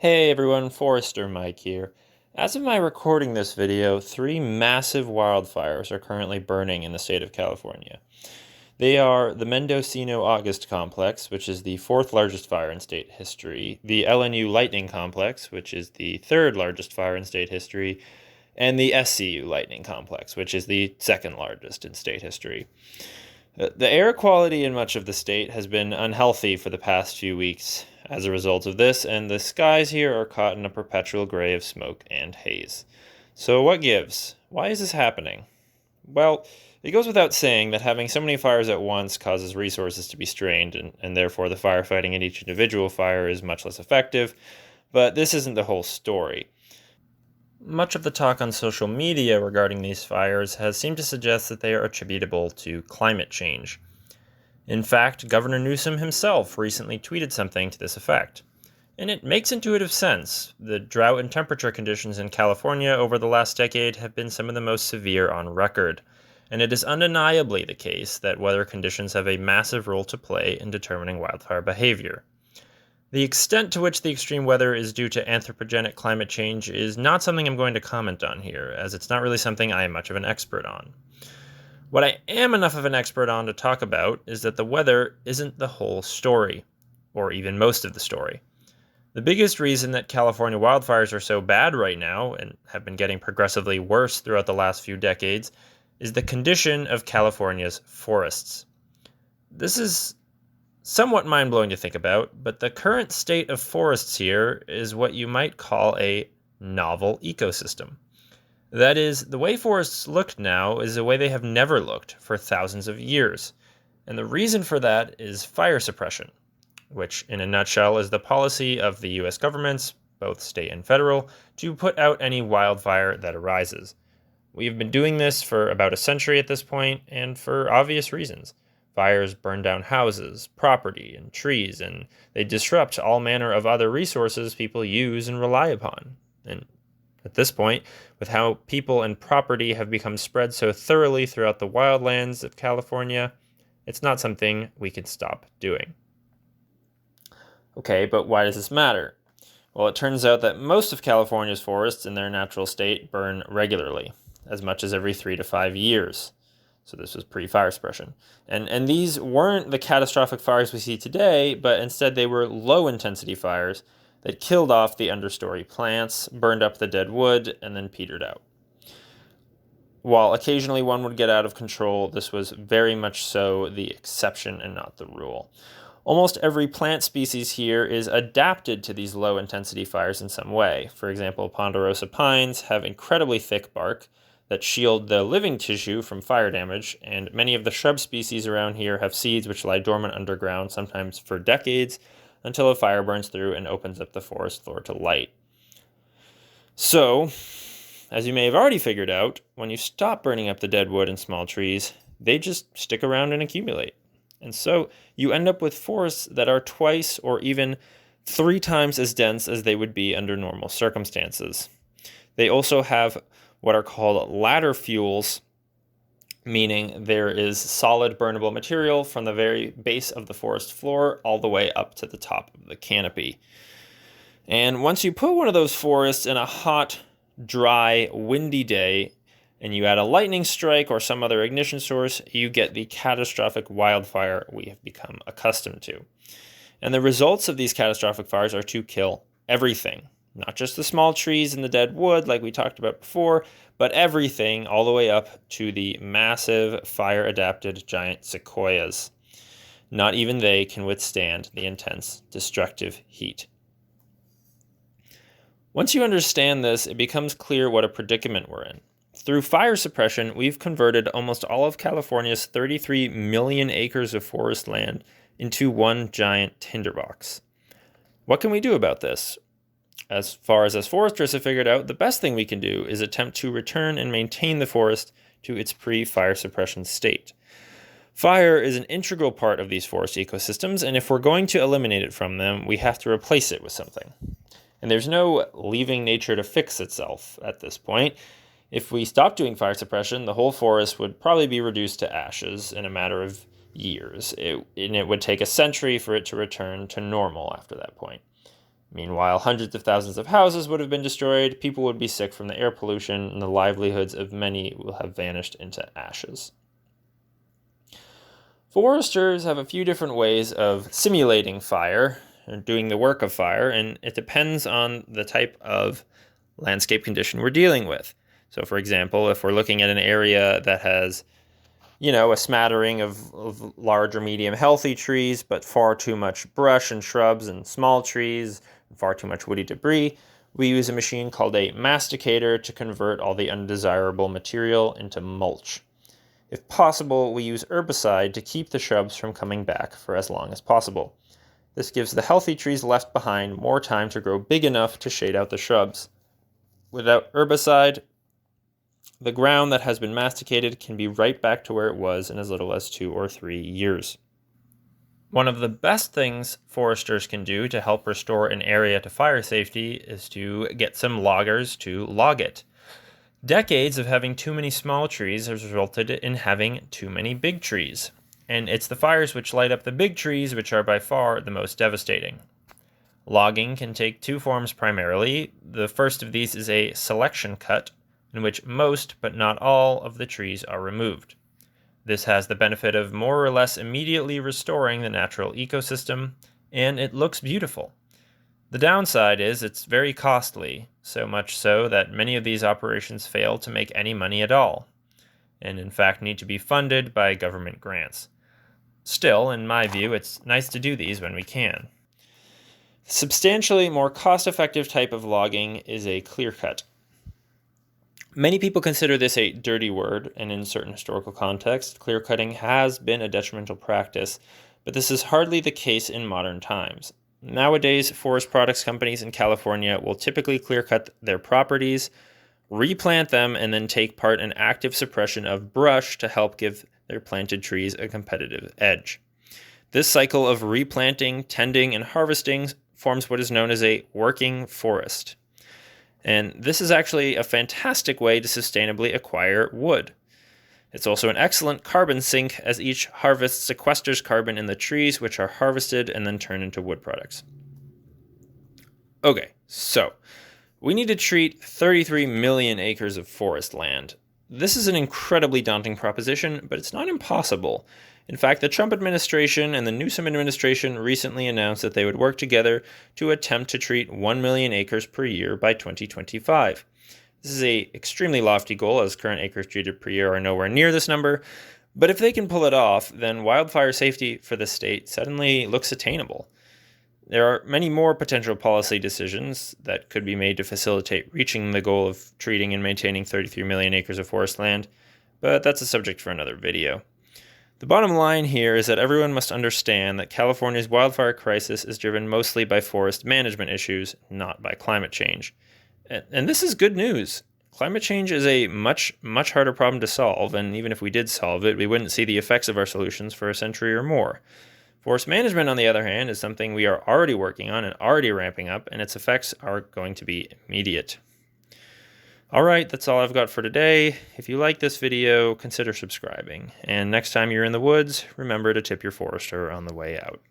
Hey everyone, Forester Mike here. As of my recording this video, three massive wildfires are currently burning in the state of California. They are the Mendocino August Complex, which is the fourth largest fire in state history, the LNU Lightning Complex, which is the third largest fire in state history, and the SCU Lightning Complex, which is the second largest in state history. The air quality in much of the state has been unhealthy for the past few weeks as a result of this, and the skies here are caught in a perpetual gray of smoke and haze. So, what gives? Why is this happening? Well, it goes without saying that having so many fires at once causes resources to be strained, and therefore the firefighting in each individual fire is much less effective. But this isn't the whole story. Much of the talk on social media regarding these fires has seemed to suggest that they are attributable to climate change. In fact, Governor Newsom himself recently tweeted something to this effect. And it makes intuitive sense. The drought and temperature conditions in California over the last decade have been some of the most severe on record. And it is undeniably the case that weather conditions have a massive role to play in determining wildfire behavior. The extent to which the extreme weather is due to anthropogenic climate change is not something I'm going to comment on here, as it's not really something I am much of an expert on. What I am enough of an expert on to talk about is that the weather isn't the whole story, or even most of the story. The biggest reason that California wildfires are so bad right now, and have been getting progressively worse throughout the last few decades, is the condition of California's forests. This is somewhat mind-blowing to think about, but the current state of forests here is what you might call a novel ecosystem. That is, the way forests look now is the way they have never looked for thousands of years. And the reason for that is fire suppression, which in a nutshell is the policy of the US governments, both state and federal, to put out any wildfire that arises. We've been doing this for about a century at this point, and for obvious reasons. Fires burn down houses, property, and trees, and they disrupt all manner of other resources people use and rely upon. And at this point, with how people and property have become spread so thoroughly throughout the wildlands of California, it's not something we can stop doing. Okay, but why does this matter? Well, it turns out that most of California's forests in their natural state burn regularly, as much as every 3 to 5 years. So this was pre-fire suppression. And these weren't the catastrophic fires we see today, but instead they were low-intensity fires that killed off the understory plants, burned up the dead wood, and then petered out. While occasionally one would get out of control, this was very much so the exception and not the rule. Almost every plant species here is adapted to these low-intensity fires in some way. For example, ponderosa pines have incredibly thick bark that shield the living tissue from fire damage, and many of the shrub species around here have seeds which lie dormant underground, sometimes for decades, until a fire burns through and opens up the forest floor to light. So, as you may have already figured out, when you stop burning up the dead wood and small trees, they just stick around and accumulate. And so you end up with forests that are twice or even 3 times as dense as they would be under normal circumstances. They also have what are called ladder fuels, meaning there is solid burnable material from the very base of the forest floor all the way up to the top of the canopy. And once you put one of those forests in a hot, dry, windy day, and you add a lightning strike or some other ignition source, you get the catastrophic wildfire we have become accustomed to. And the results of these catastrophic fires are to kill everything. Not just the small trees and the dead wood like we talked about before, but everything all the way up to the massive fire-adapted giant sequoias. Not even they can withstand the intense, destructive heat. Once you understand this, it becomes clear what a predicament we're in. Through fire suppression, we've converted almost all of California's 33 million acres of forest land into one giant tinderbox. What can we do about this? As far as us foresters have figured out, the best thing we can do is attempt to return and maintain the forest to its pre-fire suppression state. Fire is an integral part of these forest ecosystems, and if we're going to eliminate it from them, we have to replace it with something. And there's no leaving nature to fix itself at this point. If we stop doing fire suppression, the whole forest would probably be reduced to ashes in a matter of years, and it would take a century for it to return to normal after that point. Meanwhile, hundreds of thousands of houses would have been destroyed, people would be sick from the air pollution, and the livelihoods of many will have vanished into ashes. Foresters have a few different ways of simulating fire, or doing the work of fire, and it depends on the type of landscape condition we're dealing with. So, for example, if we're looking at an area that has a smattering of large or medium healthy trees, but far too much brush and shrubs and small trees, and far too much woody debris, we use a machine called a masticator to convert all the undesirable material into mulch. If possible, we use herbicide to keep the shrubs from coming back for as long as possible. This gives the healthy trees left behind more time to grow big enough to shade out the shrubs. Without herbicide, the ground that has been masticated can be right back to where it was in as little as 2 or 3 years. One of the best things foresters can do to help restore an area to fire safety is to get some loggers to log it. Decades of having too many small trees has resulted in having too many big trees, and it's the fires which light up the big trees which are by far the most devastating. Logging can take two forms primarily. The first of these is a selection cut, in which most, but not all, of the trees are removed. This has the benefit of more or less immediately restoring the natural ecosystem, and it looks beautiful. The downside is it's very costly, so much so that many of these operations fail to make any money at all, and in fact need to be funded by government grants. Still, in my view, it's nice to do these when we can. The substantially more cost-effective type of logging is a clear cut. Many people consider this a dirty word, and in certain historical contexts, clear cutting has been a detrimental practice, but this is hardly the case in modern times. Nowadays, forest products companies in California will typically clear cut their properties, replant them, and then take part in active suppression of brush to help give their planted trees a competitive edge. This cycle of replanting, tending, and harvesting forms what is known as a working forest. And this is actually a fantastic way to sustainably acquire wood. It's also an excellent carbon sink, as each harvest sequesters carbon in the trees, which are harvested and then turned into wood products. Okay, so we need to treat 33 million acres of forest land. This is an incredibly daunting proposition, but it's not impossible. In fact, the Trump administration and the Newsom administration recently announced that they would work together to attempt to treat 1 million acres per year by 2025. This is an extremely lofty goal, as current acres treated per year are nowhere near this number, but if they can pull it off, then wildfire safety for the state suddenly looks attainable. There are many more potential policy decisions that could be made to facilitate reaching the goal of treating and maintaining 33 million acres of forest land, but that's a subject for another video. The bottom line here is that everyone must understand that California's wildfire crisis is driven mostly by forest management issues, not by climate change. And this is good news. Climate change is a much harder problem to solve, and even if we did solve it, we wouldn't see the effects of our solutions for a century or more. Forest management, on the other hand, is something we are already working on and already ramping up, and its effects are going to be immediate. Alright, that's all I've got for today. If you like this video, consider subscribing. And next time you're in the woods, remember to tip your forester on the way out.